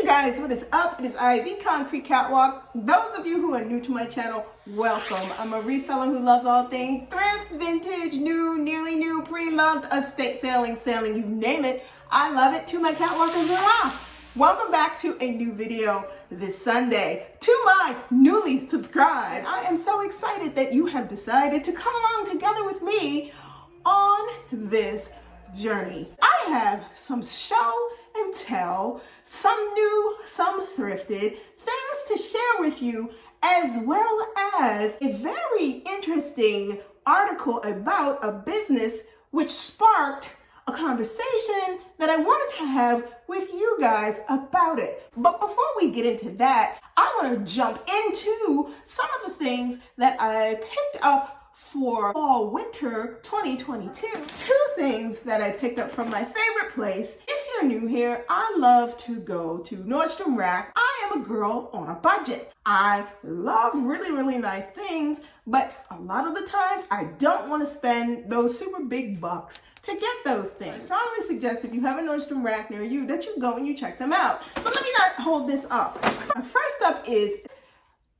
guys, what is up? It is I, the Concrete Catwalk. Those of you who are new to my channel, welcome. I'm a reseller who loves all things thrift, vintage, new, nearly new, pre-loved, estate selling, you name it. I love it. To my catwalkers, hurrah! Welcome back to a new video this Sunday. To my newly subscribed, I am so excited that you have decided to come along together with me on this journey. I have some show and tell, some new, some thrifted, things to share with you, as well as a very interesting article about a business which sparked a conversation that I wanted to have with you guys about it. But before we get into that, I want to jump into some of the things that I picked up for fall winter 2022. Two things that I picked up from my favorite place. If you're new here, I love to go to Nordstrom Rack. I am a girl on a budget. I love really nice things, but a lot of the times I don't want to spend those super big bucks to get those things. I strongly suggest if you have a Nordstrom Rack near you that you go and you check them out. So let me not hold this up. First up is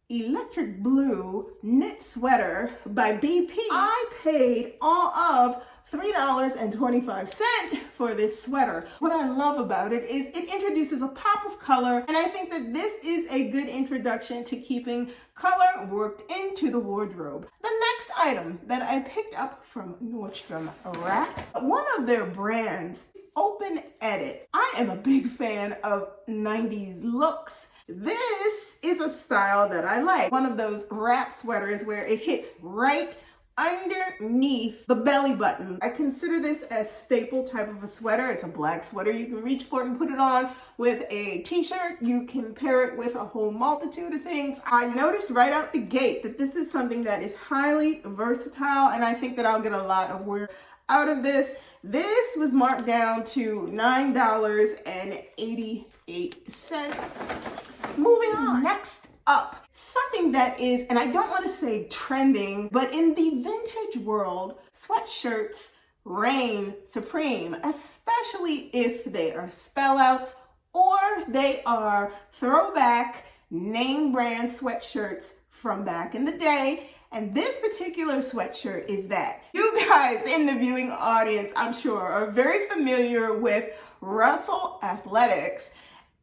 electric blue knit sweater by BP. I paid all of $3.25 for this sweater. What I love about it is it introduces a pop of color, and I think that this is a good introduction to keeping color worked into the wardrobe. The next item that I picked up from Nordstrom Rack, one of their brands, Open Edit. I am a big fan of 90s looks. This is a style that I like. One of those wrap sweaters where it hits right underneath the belly button. I consider this a staple type of a sweater. It's a black sweater. You can reach for it and put it on with a t-shirt. You can pair it with a whole multitude of things. I noticed right out the gate that this is something that is highly versatile, and I think that I'll get a lot of wear out of this. This was marked down to $9.88. Moving on. Next up, something that is, and I don't want to say trending, but in the vintage world, sweatshirts reign supreme, especially if they are spell outs or they are throwback name brand sweatshirts from back in the day. And this particular sweatshirt is that. You guys in the viewing audience, I'm sure, are very familiar with Russel Athletics,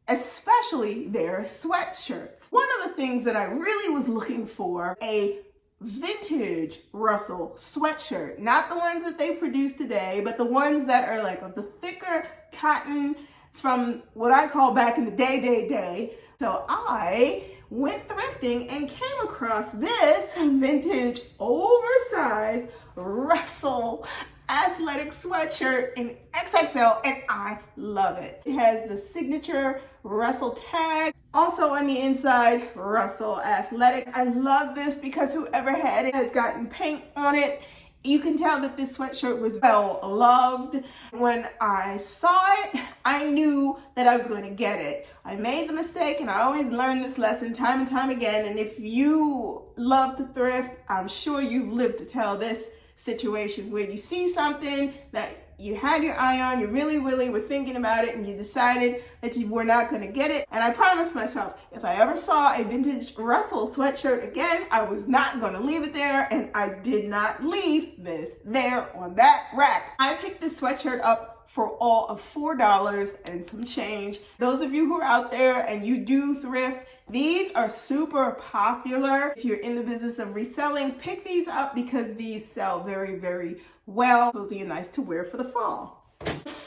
especially their sweatshirts. One of the things that I really was looking for, a vintage Russel sweatshirt, not the ones that they produce today, but the ones that are like of the thicker cotton from what I call back in the day. So I went thrifting and came across this vintage oversized Russel athletic sweatshirt in XXL, and I love it. It has the signature Russel tag. Also on the inside, Russel Athletic. I love this because whoever had it has gotten paint on it. You can tell that this sweatshirt was well loved. When I saw it, I knew that I was going to get it. I made the mistake, and I always learn this lesson time and time again. And if you love to thrift, I'm sure you've lived to tell this situation where you see something that you had your eye on, you really were thinking about it, and you decided that you were not going to get it. And I promised myself, if I ever saw a vintage Russel sweatshirt again, I was not going to leave it there, and I did not leave this there on that rack. I picked this sweatshirt up for all of $4 and some change. Those of you who are out there and you do thrift, these are super popular. If you're in the business of reselling, pick these up because these sell very well. Cozy and nice to wear for the fall.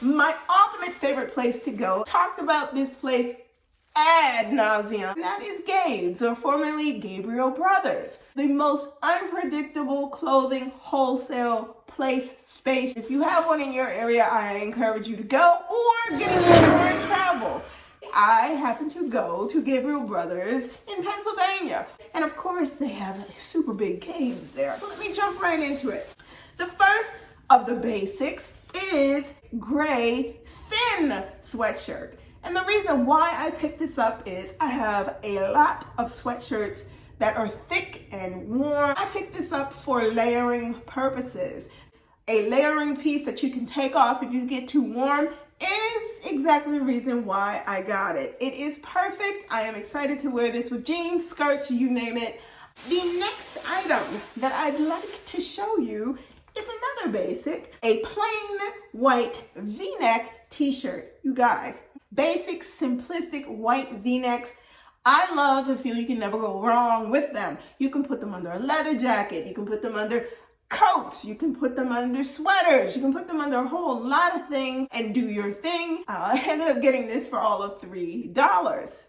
My ultimate favorite place to go, talked about this place ad nauseum, and that is Gabe's, or formerly Gabriel Brothers. The most unpredictable clothing wholesale space. If you have one in your area, I encourage you to go, or get in and travel. I happen to go to Gabriel Brothers in Pennsylvania, and of course they have super big caves there. So let me jump right into it. The first of the basics is gray thin sweatshirt. And the reason why I picked this up is I have a lot of sweatshirts that are thick and warm. I picked this up for layering purposes. A layering piece that you can take off if you get too warm. is exactly the reason why I got it. It is perfect. I am excited to wear this with jeans, skirts, you name it. The next item that I'd like to show you is another basic, a plain white V-neck t-shirt. You guys, basic, simplistic white V-necks. I love and feel you can never go wrong with them. You can put them under a leather jacket. You can put them under coats. You can put them under sweaters. You can put them under a whole lot of things and do your thing. I ended up getting this for all of $3.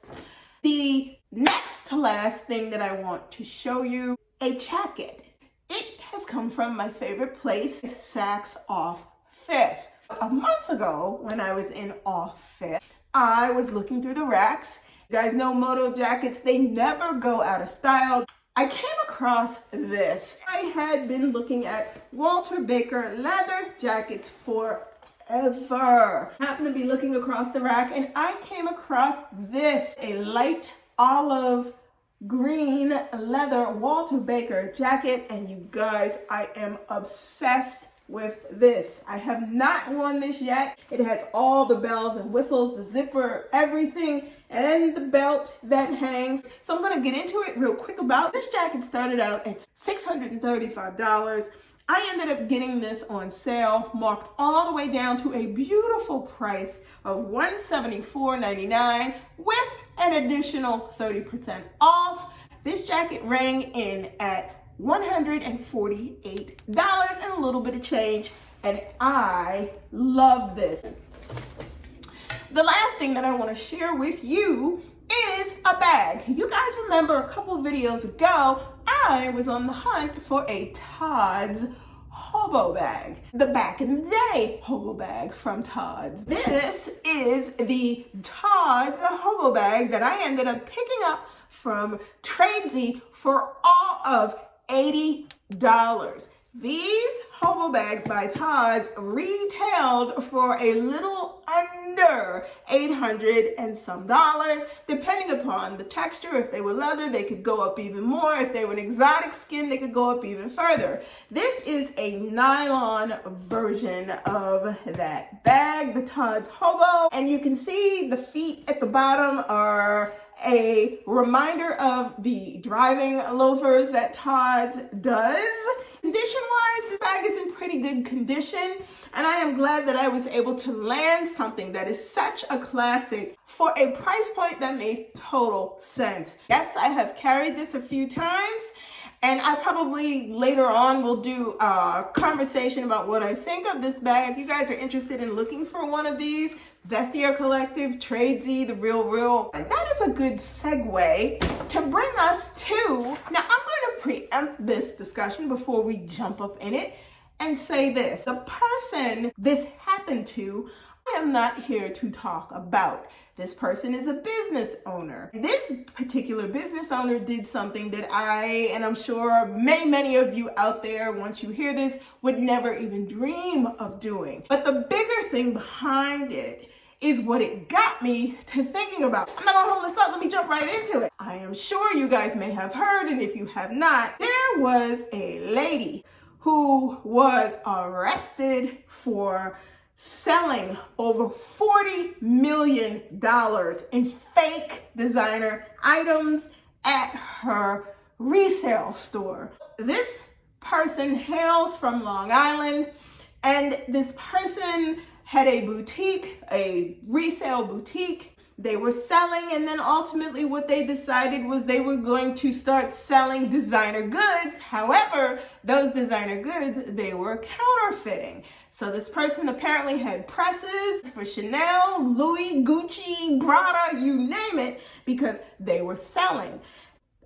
The next to last thing that I want to show you, a jacket. It has come from my favorite place, Saks Off Fifth. A month ago, when I was in Off Fifth, I was looking through the racks. You guys know moto jackets, they never go out of style. I came across this. I had been looking at Walter Baker leather jackets forever. Happened to be looking across the rack and I came across this, a light olive green leather Walter Baker jacket, and you guys, I am obsessed with this. I have not worn this yet. It has all the bells and whistles, the zipper, everything, and the belt that hangs. So I'm gonna get into it real quick about this jacket. Started out at $635. I ended up getting this on sale, marked all the way down to a beautiful price of $174.99 with an additional 30% off. This jacket rang in at $148 and a little bit of change, and I love this. The last thing that I want to share with you is a bag. You guys remember a couple videos ago, I was on the hunt for a Todd's hobo bag, the back in the day hobo bag from Todd's. This is the Todd's hobo bag that I ended up picking up from Tradesy for all of $80. These hobo bags by Todd's retailed for a little under $800 and some, depending upon the texture. If they were leather, they could go up even more. If they were an exotic skin, they could go up even further. This is a nylon version of that bag, the Todd's hobo, and you can see the feet at the bottom are a reminder of the driving loafers that Todd's does. Condition-wise, this bag is in pretty good condition, and I am glad that I was able to land something that is such a classic for a price point that made total sense. Yes, I have carried this a few times, and I probably later on will do a conversation about what I think of this bag. If you guys are interested in looking for one of these, Vestiaire Collective, Tradesy, The Real. And that is a good segue to bring us to, now I'm going to preempt this discussion before we jump up in it and say this. The person this happened to, I am not here to talk about. This person is a business owner. This particular business owner did something that and I'm sure many of you out there, once you hear this, would never even dream of doing. But the bigger thing behind it is what it got me to thinking about. I'm not gonna hold this up, let me jump right into it. I am sure you guys may have heard, and if you have not, there was a lady who was arrested for selling over $40 million in fake designer items at her resale store. This person hails from Long Island, and this person had a boutique, a resale boutique. They were selling, and then ultimately what they decided was they were going to start selling designer goods. However, those designer goods, they were counterfeiting. So this person apparently had presses for Chanel, Louis, Gucci, Prada, you name it, because they were selling.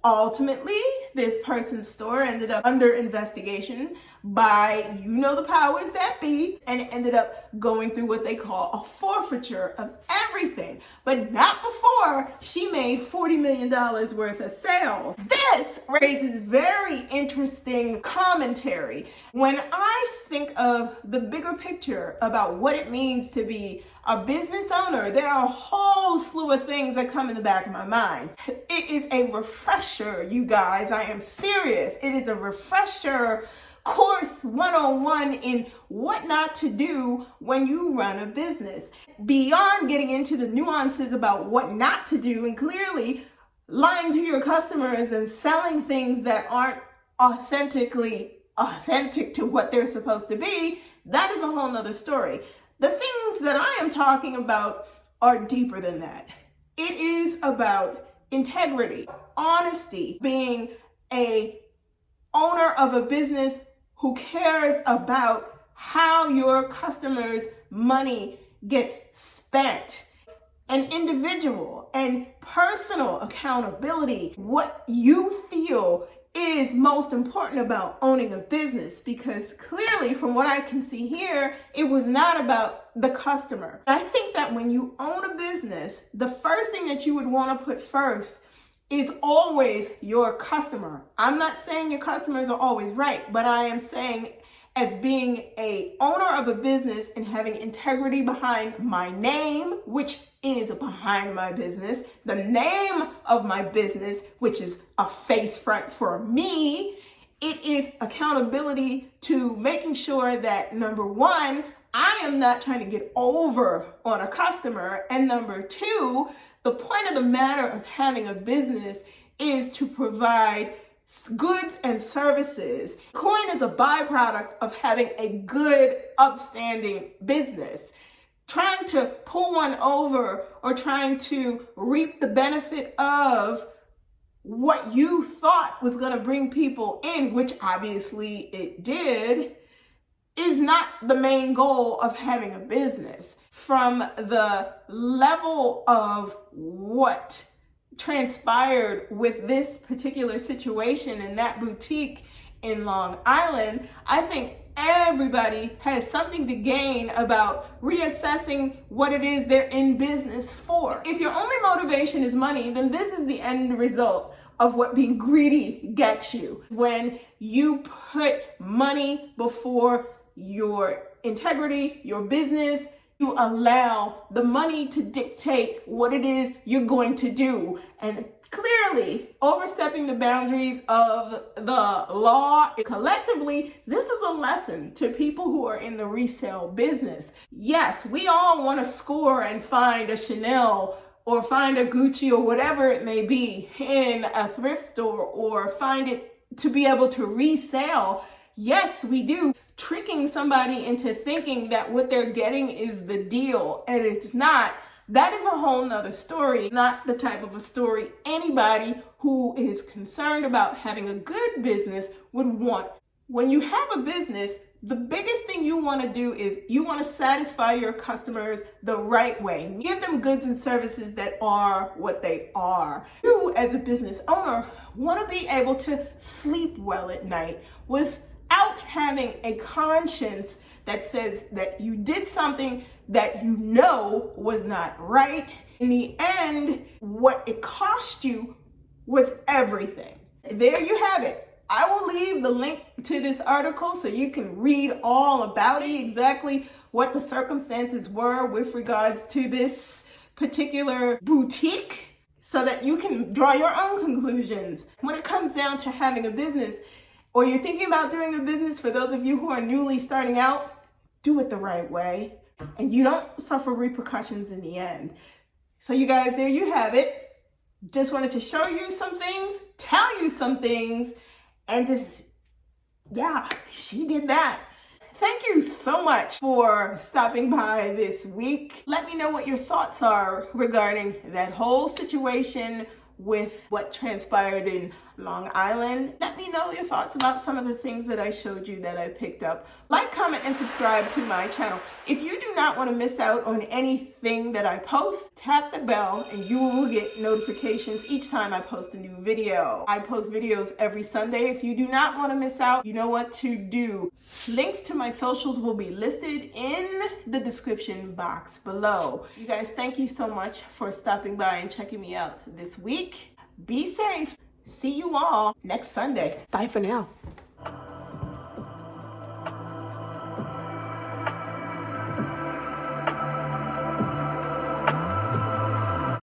Ultimately, this person's store ended up under investigation by the powers that be, and it ended up going through what they call a forfeiture of everything, but not before she made $40 million worth of sales. This raises very interesting commentary. When I think of the bigger picture about what it means to be a business owner, there are a whole slew of things that come in the back of my mind. It is a refresher, you guys. I am serious. It is a refresher course 101 in what not to do when you run a business. Beyond getting into the nuances about what not to do and clearly lying to your customers and selling things that aren't authentic to what they're supposed to be, that is a whole nother story. The things that I am talking about are deeper than that. It is about integrity, honesty, being a owner of a business who cares about how your customers' money gets spent. An individual and personal accountability, what you feel is most important about owning a business, because clearly from what I can see here, it was not about the customer. I think that when you own a business, the first thing that you would want to put first is always your customer. I'm not saying your customers are always right, but I am saying as being a owner of a business and having integrity behind my name, which is behind my business, the name of my business, which is a face front for me, it is accountability to making sure that number one, I am not trying to get over on a customer, and number two, the point of the matter of having a business is to provide goods and services. Coin is a byproduct of having a good, upstanding business. Trying to pull one over or trying to reap the benefit of what you thought was going to bring people in, which obviously it did, is not the main goal of having a business. From the level of what transpired with this particular situation in that boutique in Long Island, I think everybody has something to gain about reassessing what it is they're in business for. If your only motivation is money, then this is the end result of what being greedy gets you. When you put money before your integrity, your business, you allow the money to dictate what it is you're going to do. And clearly, overstepping the boundaries of the law, collectively, this is a lesson to people who are in the resale business. Yes, we all want to score and find a Chanel or find a Gucci or whatever it may be in a thrift store, or find it to be able to resell. Yes, we do. Tricking somebody into thinking that what they're getting is the deal, and it's not. That is a whole nother story, not the type of a story anybody who is concerned about having a good business would want. When you have a business, the biggest thing you want to do is you want to satisfy your customers the right way. Give them goods and services that are what they are. You, as a business owner, want to be able to sleep well at night without having a conscience that says that you did something that you know was not right. In the end, what it cost you was everything. There you have it. I will leave the link to this article so you can read all about it, exactly what the circumstances were with regards to this particular boutique, so that you can draw your own conclusions. When it comes down to having a business, or you're thinking about doing a business, for those of you who are newly starting out, do it the right way, and you don't suffer repercussions in the end. So you guys, there you have it. Just wanted to show you some things, tell you some things, and just, yeah, she did that. Thank you so much for stopping by this week. Let me know what your thoughts are regarding that whole situation with what transpired in Long Island. Let me know your thoughts about some of the things that I showed you that I picked up. Like, comment, and subscribe to my channel. If you do not want to miss out on anything that I post, tap the bell and you will get notifications each time I post a new video. I post videos every Sunday. If you do not want to miss out, you know what to do. Links to my socials will be listed in the description box below. You guys, thank you so much for stopping by and checking me out this week. Be safe. See you all next Sunday. Bye for now.